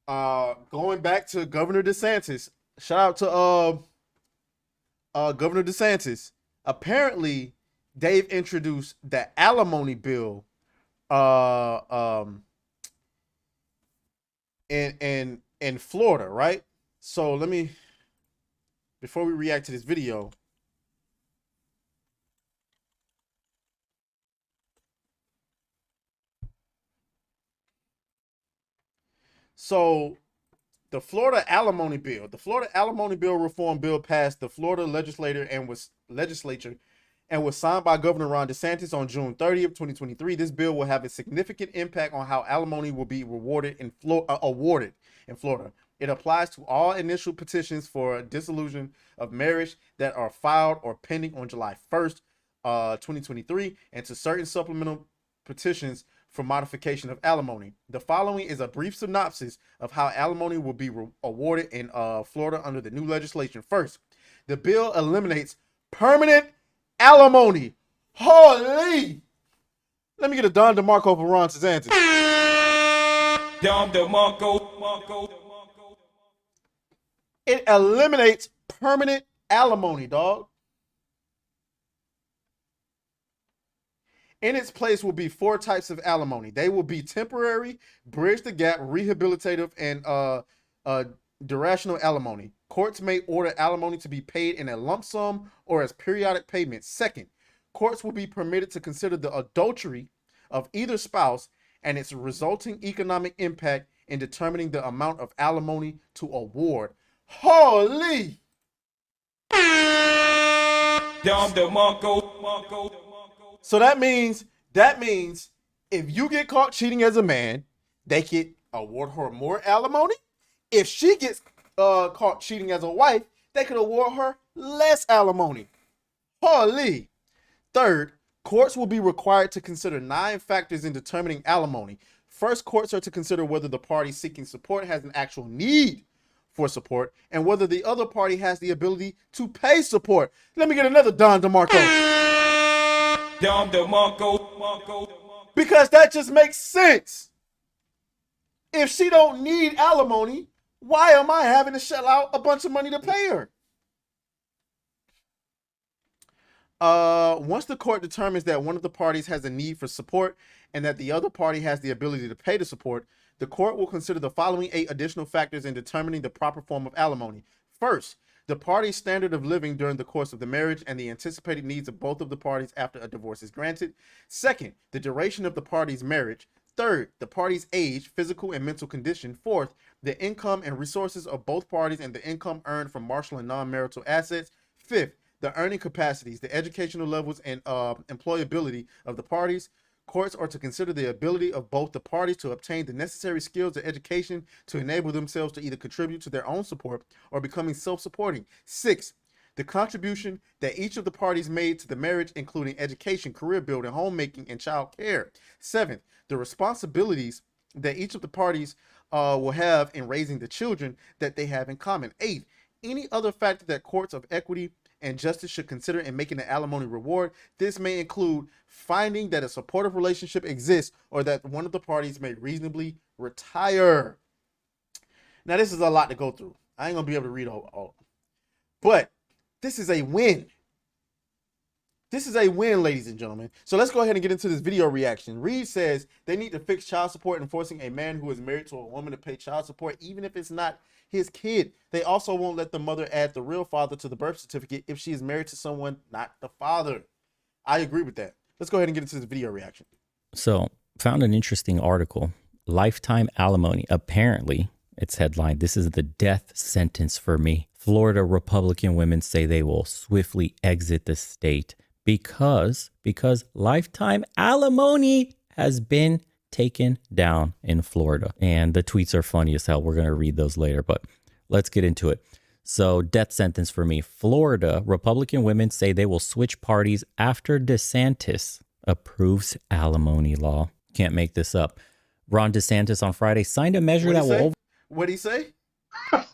Going back to Governor DeSantis. Shout out to Governor DeSantis. Apparently, they've introduced the alimony bill uh um in Florida, right? So let me, before we react to this video. So the Florida alimony bill reform bill passed the Florida legislature and was signed by Governor Ron DeSantis on June 30th, 2023. This bill will have a significant impact on how alimony will be awarded in Florida. It applies to all initial petitions for dissolution of marriage that are filed or pending on July 1st, 2023, and to certain supplemental petitions for modification of alimony. The following is a brief synopsis of how alimony will be awarded in Florida under the new legislation. First, the bill eliminates permanent alimony. Holy! Let me get a Don DeMarco for Ron DeSantis. Don DeMarco. It eliminates permanent alimony, dog. In its place will be four types of alimony. They will be temporary, bridge the gap, rehabilitative, and durational alimony. Courts may order alimony to be paid in a lump sum or as periodic payments. Second, courts will be permitted to consider the adultery of either spouse and its resulting economic impact in determining the amount of alimony to award. Holy! So that means if you get caught cheating as a man, they could award her more alimony. If she gets caught cheating as a wife, they could award her less alimony. Holy! Third, courts will be required to consider 9 factors in determining alimony. First, courts are to consider whether the party seeking support has an actual need for support and whether the other party has the ability to pay support. Let me get another Don DeMarco. Because that just makes sense. If she don't need alimony, why am I having to shell out a bunch of money to pay her? Once the court determines that one of the parties has a need for support and that the other party has the ability to pay the support, the court will consider the following 8 additional factors in determining the proper form of alimony. First, the party's standard of living during the course of the marriage and the anticipated needs of both of the parties after a divorce is granted. Second, the duration of the party's marriage. Third, the party's age, physical and mental condition. Fourth, the income and resources of both parties and the income earned from marital and non-marital assets. Fifth, the earning capacities, the educational levels, and employability of the parties. Courts are to consider the ability of both the parties to obtain the necessary skills or education to enable themselves to either contribute to their own support or becoming self-supporting. 6, the contribution that each of the parties made to the marriage, including education, career building, homemaking, and child care. 7, the responsibilities that each of the parties will have in raising the children that they have in common. 8, any other factor that courts of equity and justice should consider in making the alimony reward. This may include finding that a supportive relationship exists or that one of the parties may reasonably retire. Now, this is a lot to go through. I ain't gonna be able to read all. But this is a win. This is a win, ladies and gentlemen. So let's go ahead and get into this video reaction. Reed says they need to fix child support and forcing a man who is married to a woman to pay child support, even if it's not his kid. They also won't let the mother add the real father to the birth certificate if she is married to someone not the father. I agree with that. Let's go ahead and get into this video reaction. So, found an interesting article. Lifetime alimony. Apparently, its headline, "This is the death sentence for me." Florida Republican women say they will swiftly exit the state because lifetime alimony has been taken down in Florida. And the tweets are funny as hell. We're going to read those later, but let's get into it. So, death sentence for me. Florida Republican women say they will switch parties after DeSantis approves alimony law. Can't make this up. Ron DeSantis on Friday signed a measure that will... What'd he say? God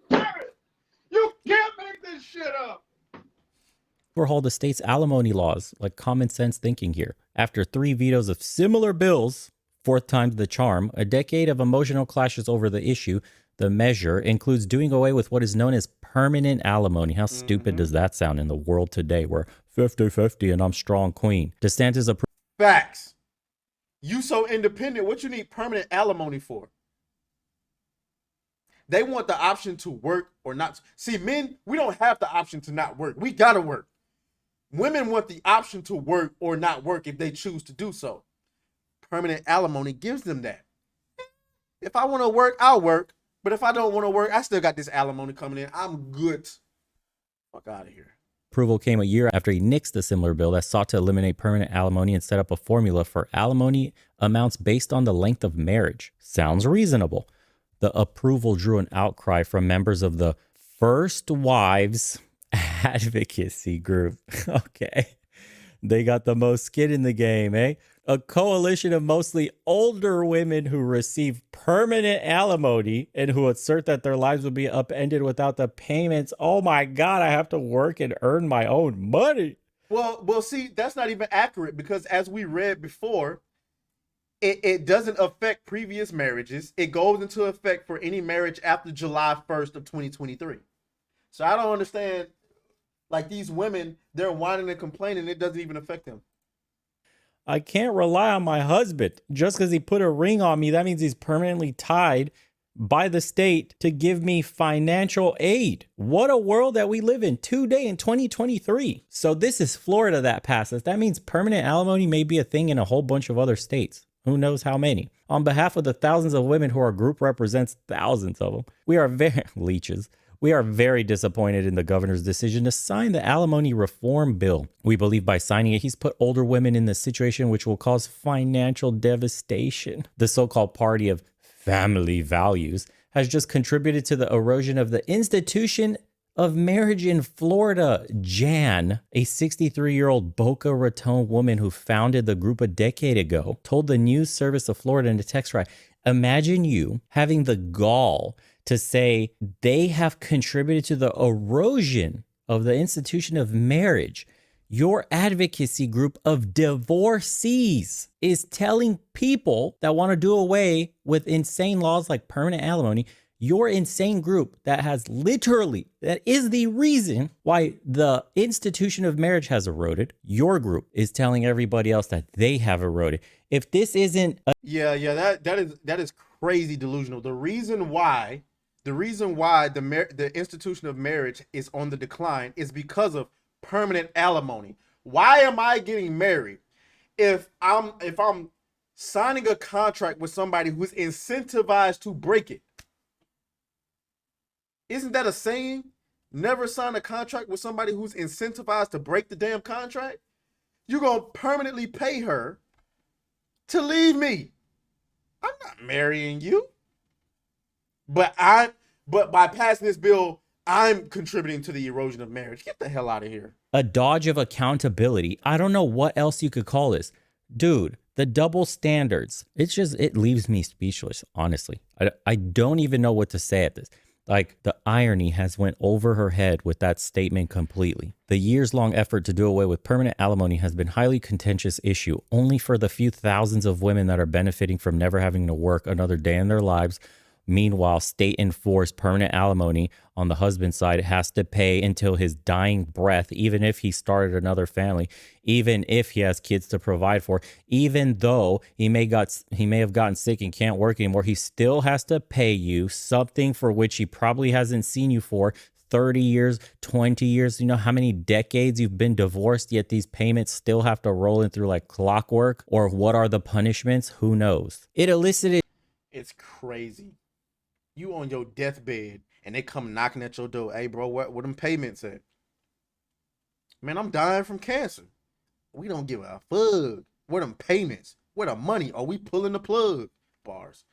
damn it! You can't make this shit up! overhaul the state's alimony laws, like common sense thinking here. After 3 vetoes of similar bills Fourth time's the charm. A decade of emotional clashes over the issue. The measure includes doing away with what is known as permanent alimony. How stupid does that sound in the world today where 50-50 and I'm strong queen? DeSantis approved. Facts. You so independent. What you need permanent alimony for? They want the option to work or not. See, men, we don't have the option to not work. We gotta work. Women want the option to work or not work if they choose to do so. Permanent alimony gives them that. If I want to work, I'll work. But if I don't want to work, I still got this alimony coming in. I'm good. Fuck out of here. Approval came a year after he nixed a similar bill that sought to eliminate permanent alimony and set up a formula for alimony amounts based on the length of marriage. Sounds reasonable. The approval drew an outcry from members of the First Wives Advocacy Group. Okay. They got the most skin in the game, eh? A coalition of mostly older women who receive permanent alimony and who assert that their lives would be upended without the payments. Oh my God, I have to work and earn my own money. Well, see, that's not even accurate because as we read before, it doesn't affect previous marriages. It goes into effect for any marriage after July 1st of 2023. So I don't understand. Like these women, they're whining and complaining. It doesn't even affect them. I can't rely on my husband. Just because he put a ring on me, that means he's permanently tied by the state to give me financial aid. What a world that we live in today in 2023. So this is Florida that passes. That means permanent alimony may be a thing in a whole bunch of other states. Who knows how many? On behalf of the thousands of women who our group represents, thousands of them, we are very leeches. We are very disappointed in the governor's decision to sign the alimony reform bill. We believe by signing it, he's put older women in the situation which will cause financial devastation. The so-called party of family values has just contributed to the erosion of the institution of marriage in Florida. Jan, a 63-year-old Boca Raton woman who founded the group a decade ago, told the news service of Florida in a text thread, imagine you having the gall to say they have contributed to the erosion of the institution of marriage. Your advocacy group of divorcees is telling people that want to do away with insane laws like permanent alimony. Your insane group that is the reason why the institution of marriage has eroded. Your group is telling everybody else that they have eroded. If this isn't that is crazy delusional. The reason why the institution of marriage is on the decline is because of permanent alimony. Why am I getting married if I'm signing a contract with somebody who's incentivized to break it? Isn't that a saying? Never sign a contract with somebody who's incentivized to break the damn contract. You're gonna permanently pay her to leave me. I'm not marrying you. But by passing this bill, I'm contributing to the erosion of marriage. Get the hell out of here. a dodge of accountability. I don't know what else you could call this. Dude, the double standards. It leaves me speechless, honestly. I don't even know what to say at this. Like, the irony has went over her head with that statement completely. The years-long effort to do away with permanent alimony has been a highly contentious issue, only for the few thousands of women that are benefiting from never having to work another day in their lives. Meanwhile, state-enforced permanent alimony on the husband's side has to pay until his dying breath, even if he started another family, even if he has kids to provide for, even though he may have gotten sick and can't work anymore, he still has to pay you something for which he probably hasn't seen you for 30 years, 20 years. You know how many decades you've been divorced, yet these payments still have to roll in through like clockwork? Or what are the punishments? Who knows? It elicited... It's crazy. You on your deathbed and they come knocking at your door. Hey, bro, where them payments at? Man, I'm dying from cancer. We don't give a fuck. Where them payments? Where the money? Are we pulling the plug? Bars.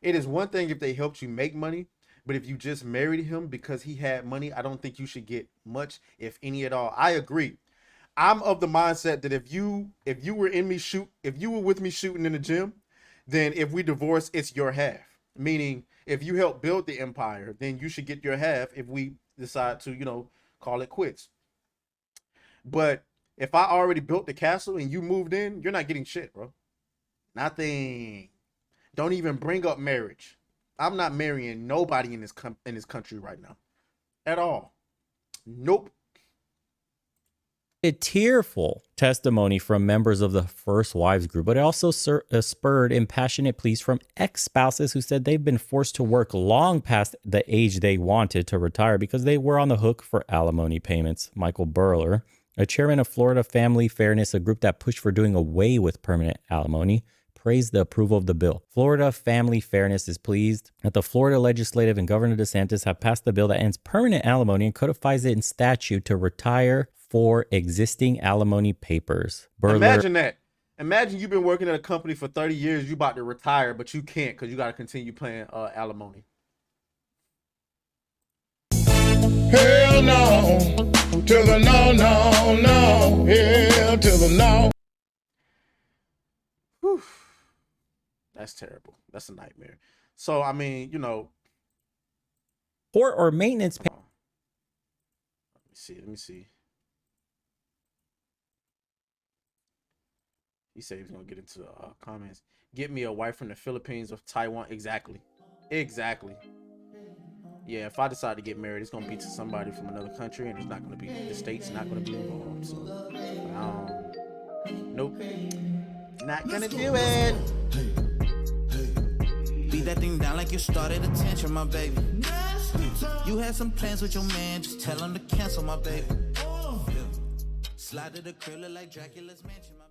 It is one thing if they helped you make money, but if you just married him because he had money, I don't think you should get much, if any at all. I agree. I'm of the mindset that if you were with me shooting in the gym, then if we divorce, it's your half. Meaning, if you help build the empire, then you should get your half if we decide to, call it quits. But if I already built the castle and you moved in, you're not getting shit, bro. Nothing. Don't even bring up marriage. I'm not marrying nobody in this country right now, at all. Nope. A tearful testimony from members of the First Wives group, but it also spurred impassionate pleas from ex-spouses who said they've been forced to work long past the age they wanted to retire because they were on the hook for alimony payments. Michael Burler, a chairman of Florida Family Fairness, a group that pushed for doing away with permanent alimony, praised the approval of the bill. Florida Family Fairness is pleased that the Florida legislative and Governor Desantis have passed the bill that ends permanent alimony and codifies it in statute to retire for existing alimony papers. Burler, imagine that. Imagine you've been working at a company for 30 years, you about to retire, but you can't because you got to continue paying alimony. Hell no, to the no, no, no, hell to the no. Whew. That's terrible. That's a nightmare. So, I mean, you know. Court or maintenance. Let me see. He said he was going to get into comments. Get me a wife from the Philippines or Taiwan. Exactly. Yeah, if I decide to get married, it's going to be to somebody from another country, and it's not going to be, the state's not going to be involved. So, nope. Not going to do it. Beat that thing down like you started attention, my baby. You had some plans with your man, just tell him to cancel, my baby. Slide to the crib like Dracula's mansion, my baby.